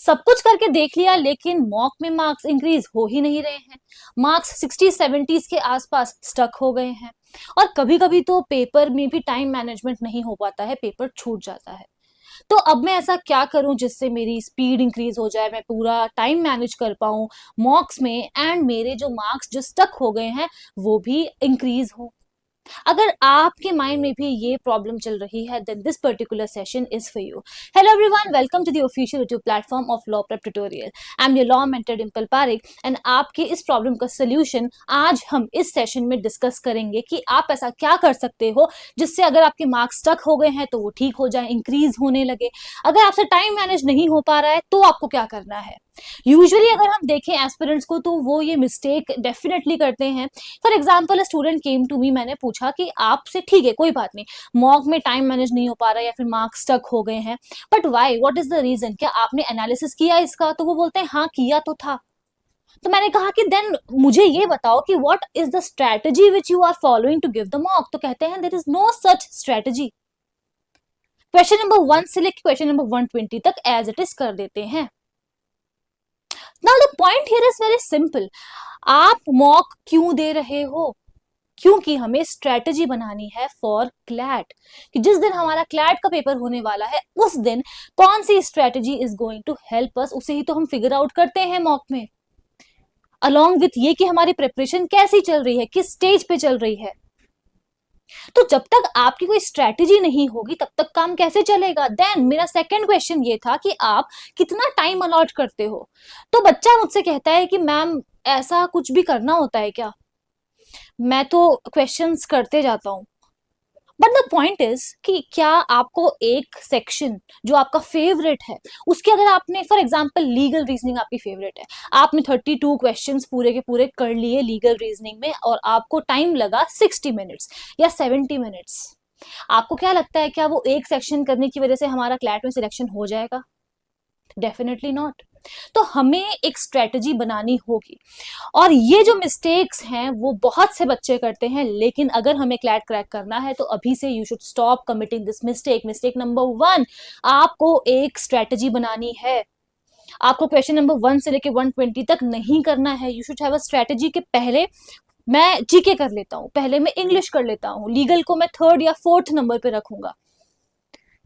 सब कुछ करके देख लिया लेकिन मॉक में मार्क्स इंक्रीज हो ही नहीं रहे हैं। मार्क्स 60-70 के आसपास स्टक हो गए हैं। और कभी कभी तो पेपर में भी टाइम मैनेजमेंट नहीं हो पाता है, पेपर छूट जाता है। तो अब मैं ऐसा क्या करूं जिससे मेरी स्पीड इंक्रीज हो जाए, मैं पूरा टाइम मैनेज कर पाऊं मॉक्स में, एंड मेरे जो मार्क्स जो स्टक हो गए हैं वो भी इंक्रीज हो। अगर आपके माइंड में भी ये प्रॉब्लम चल रही है, then this particular session is for you. Hello everyone, welcome to the official YouTube platform of law prep tutorial. I am your law mentor Dimple Parekh, and आपके इस प्रॉब्लम का सोल्यूशन आज हम इस सेशन में डिस्कस करेंगे कि आप ऐसा क्या कर सकते हो जिससे अगर आपके मार्क्स स्टक हो गए हैं तो वो ठीक हो जाए, इंक्रीज होने लगे। अगर आपसे टाइम मैनेज नहीं हो पा रहा है तो आपको क्या करना है। यूजुअली अगर हम देखें एस्पिरेंट्स को तो वो ये मिस्टेक डेफिनेटली करते हैं। For example, student came to me, मैंने पूछा कि आपसे ठीक है कोई बात नहीं, मॉक में टाइम मैनेज नहीं हो पा रहा है या फिर मार्क्स स्टक हो गए हैं, but why, what is the reason, क्या आपने एनालिसिस किया इसका? तो वो बोलते हैं हाँ किया तो था। तो मैंने कहा कि देन मुझे ये बताओ कि what is the strategy which you are following to give the mock. तो कहते हैं there is no such strategy. Question number 1 से लेकर क्वेश्चन नंबर 120 तक एज इट इज कर देते हैं। Now the point here is very simple. आप मॉक क्यों दे रहे हो? क्योंकि हमें स्ट्रेटजी बनानी है फॉर क्लैट, कि जिस दिन हमारा क्लैट का पेपर होने वाला है उस दिन कौन सी strategy is going to help us, उसे ही तो हम फिगर आउट करते हैं मॉक में, अलॉन्ग विथ ये कि हमारी प्रिपरेशन कैसी चल रही है, किस स्टेज पे चल रही है। तो जब तक आपकी कोई स्ट्रेटेजी नहीं होगी तब तक काम कैसे चलेगा? देन मेरा सेकंड क्वेश्चन ये था कि आप कितना टाइम अलॉट करते हो। तो बच्चा मुझसे कहता है कि मैम ऐसा कुछ भी करना होता है क्या? मैं तो क्वेश्चंस करते जाता हूँ। बट द पॉइंट इज कि क्या आपको एक सेक्शन जो आपका फेवरेट है उसके, अगर आपने फॉर एग्जांपल लीगल रीजनिंग आपकी फेवरेट है, आपने 32 क्वेश्चंस पूरे के पूरे कर लिए लीगल रीजनिंग में और आपको टाइम लगा 60 मिनट्स या 70 मिनट्स, आपको क्या लगता है क्या वो एक सेक्शन करने की वजह से हमारा क्लैट में सिलेक्शन हो जाएगा? Definitely not. तो हमें एक स्ट्रेटजी बनानी होगी। और ये जो मिस्टेक्स हैं वो बहुत से बच्चे करते हैं, लेकिन अगर हमें क्लैट क्रैक करना है तो अभी से you should stop committing this mistake. Mistake number 1, आपको एक स्ट्रेटजी बनानी है। आपको क्वेश्चन नंबर 1 से लेके 120 तक नहीं करना है। You should have a strategy के पहले मैं जीके कर लेता हूं, पहले मैं इंग्लिश कर लेता हूं, लीगल को मैं 3rd या 4th नंबर पे रखूंगा।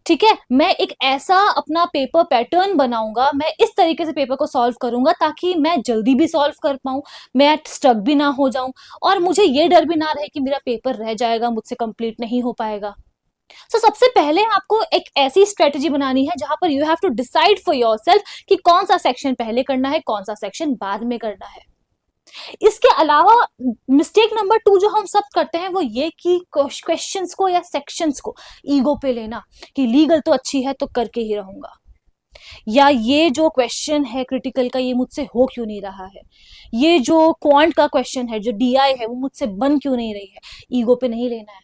ठीक है, मैं एक ऐसा अपना पेपर पैटर्न बनाऊंगा, मैं इस तरीके से पेपर को सॉल्व करूंगा ताकि मैं जल्दी भी सॉल्व कर पाऊं, मैं स्टक भी ना हो जाऊं और मुझे ये डर भी ना रहे कि मेरा पेपर रह जाएगा, मुझसे कंप्लीट नहीं हो पाएगा। सबसे पहले आपको एक ऐसी स्ट्रेटजी बनानी है जहां पर you have to decide for yourself कि कौन सा सेक्शन पहले करना है, कौन सा सेक्शन बाद में करना है। इसके अलावा मिस्टेक नंबर 2 जो हम सब करते हैं वो ये कि क्वेश्चंस को या सेक्शंस को ईगो पे लेना, कि लीगल तो अच्छी है तो करके ही रहूंगा, या ये जो क्वेश्चन है क्रिटिकल का ये मुझसे हो क्यों नहीं रहा है, ये जो क्वांट का क्वेश्चन है, जो डीआई है वो मुझसे बन क्यों नहीं रही है। ईगो पे नहीं लेना है।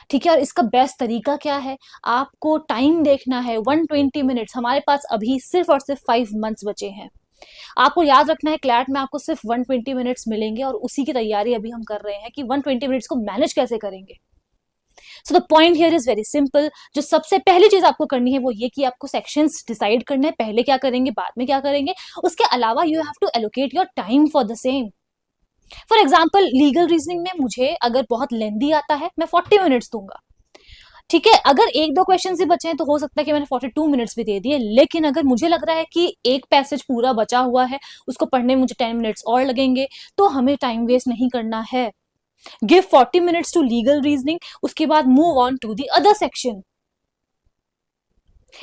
ठीक है, और इसका बेस्ट तरीका क्या है? आपको टाइम देखना है 120 मिनट्स। हमारे पास अभी सिर्फ और सिर्फ 5 मंथ्स बचे हैं। आपको याद रखना है क्लैट में आपको सिर्फ 120 मिनट्स मिलेंगे और उसी की तैयारी अभी हम कर रहे हैं कि 120 मिनट्स को मैनेज कैसे करेंगे। So the point here is very simple. जो सबसे पहली चीज आपको करनी है वो ये कि आपको सेक्शंस डिसाइड करना है, पहले क्या करेंगे बाद में क्या करेंगे। उसके अलावा you have to allocate your time for the same. For example, legal reasoning में मुझे अगर बहुत लेंदी आता है मैं 40 मिनट्स दूंगा। ठीक है, अगर एक दो क्वेश्चन ही बचे हैं तो हो सकता है कि मैंने 42 मिनट्स भी दे दिए, लेकिन अगर मुझे लग रहा है कि एक पैसेज पूरा बचा हुआ है, उसको पढ़ने में मुझे 10 मिनट्स और लगेंगे, तो हमें टाइम वेस्ट नहीं करना है। Give 40 minutes to legal reasoning, उसके बाद move on to the other section.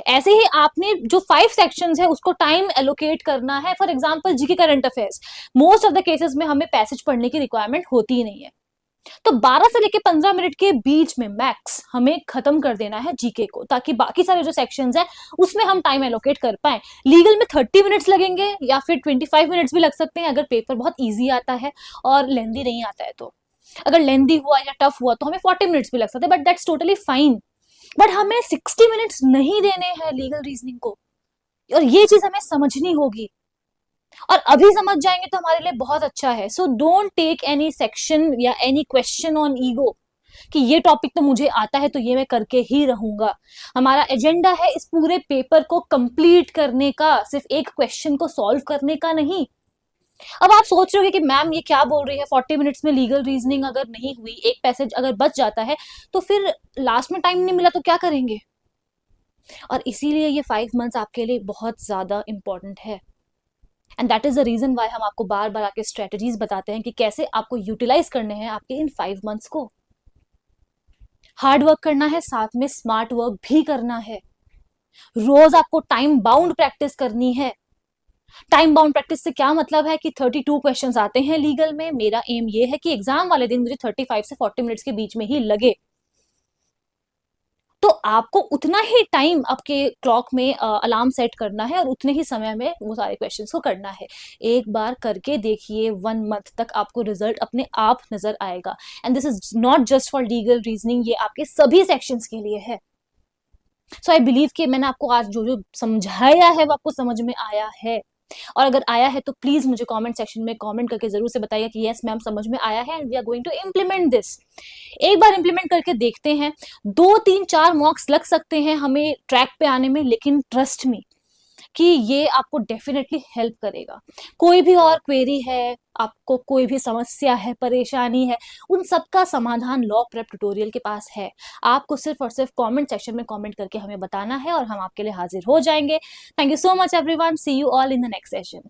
ऐसे ही आपने जो 5 सेक्शंस है उसको टाइम एलोकेट करना है। For example, GK current affairs, most of the cases में हमें पैसेज पढ़ने की रिक्वायरमेंट होती ही नहीं है, तो 12 से लेके 15 मिनट के बीच में मैक्स हमें खत्म कर देना है जीके को, ताकि बाकी सारे जो सेक्शंस हैं उसमें हम टाइम एलोकेट कर पाए। लीगल में 30 मिनट्स लगेंगे या फिर 25 मिनट्स भी लग सकते हैं अगर पेपर बहुत ईजी आता है और लेंदी नहीं आता है। तो अगर लेंदी हुआ या टफ हुआ तो हमें 40 मिनट्स भी लग सकते हैं, but that's totally fine. But हमें 60 मिनट्स नहीं देने हैं लीगल रीजनिंग को, और ये चीज हमें समझनी होगी। और अभी समझ जाएंगे तो हमारे लिए बहुत अच्छा है। So don't take any section या एनी क्वेश्चन ऑन ईगो, कि ये टॉपिक तो मुझे आता है तो ये मैं करके ही रहूंगा। हमारा एजेंडा है इस पूरे पेपर को कंप्लीट करने का, सिर्फ एक क्वेश्चन को सॉल्व करने का नहीं। अब आप सोच रहे होगे कि मैम ये क्या बोल रही है, 40 मिनट्स में लीगल रीजनिंग अगर नहीं हुई, एक पैसेज अगर बच जाता है तो फिर लास्ट में टाइम नहीं मिला तो क्या करेंगे। और इसीलिए ये 5 मंथ्स आपके लिए बहुत ज्यादा इंपॉर्टेंट है। And that is the reason why हम आपको बार बार आके स्ट्रेटेजीज बताते हैं कि कैसे आपको यूटिलाइज करने हैं आपके इन 5 मंथ्स को। हार्ड वर्क करना है, साथ में स्मार्ट वर्क भी करना है। रोज आपको टाइम बाउंड प्रैक्टिस करनी है। टाइम बाउंड प्रैक्टिस से क्या मतलब है कि 32 क्वेश्चंस आते हैं लीगल में, मेरा एम ये है कि एग्जाम वाले दिन मुझे 35 से 40 मिनट्स के बीच में ही लगे। तो आपको उतना ही टाइम आपके क्लॉक में अलार्म सेट करना है और उतने ही समय में वो सारे क्वेश्चंस को करना है। एक बार करके देखिए, 1 मंथ तक आपको रिजल्ट अपने आप नजर आएगा। And this is not just for legal reasoning, ये आपके सभी सेक्शंस के लिए है। सो आई बिलीव कि मैंने आपको आज जो जो समझाया है वो आपको समझ में आया है। और अगर आया है तो प्लीज मुझे कमेंट सेक्शन में कमेंट करके जरूर से बताइए कि यस मैम समझ में आया है and we are going to implement this. एक बार इम्प्लीमेंट करके देखते हैं, 2 3 4 मॉक्स लग सकते हैं हमें ट्रैक पे आने में, लेकिन ट्रस्ट मी कि ये आपको डेफिनेटली हेल्प करेगा। कोई भी और क्वेरी है, आपको कोई भी समस्या है, परेशानी है, उन सबका समाधान लॉ प्रेप ट्यूटोरियल के पास है। आपको सिर्फ और सिर्फ कमेंट सेक्शन में कमेंट करके हमें बताना है और हम आपके लिए हाजिर हो जाएंगे। Thank you so much everyone, see you all in the next session.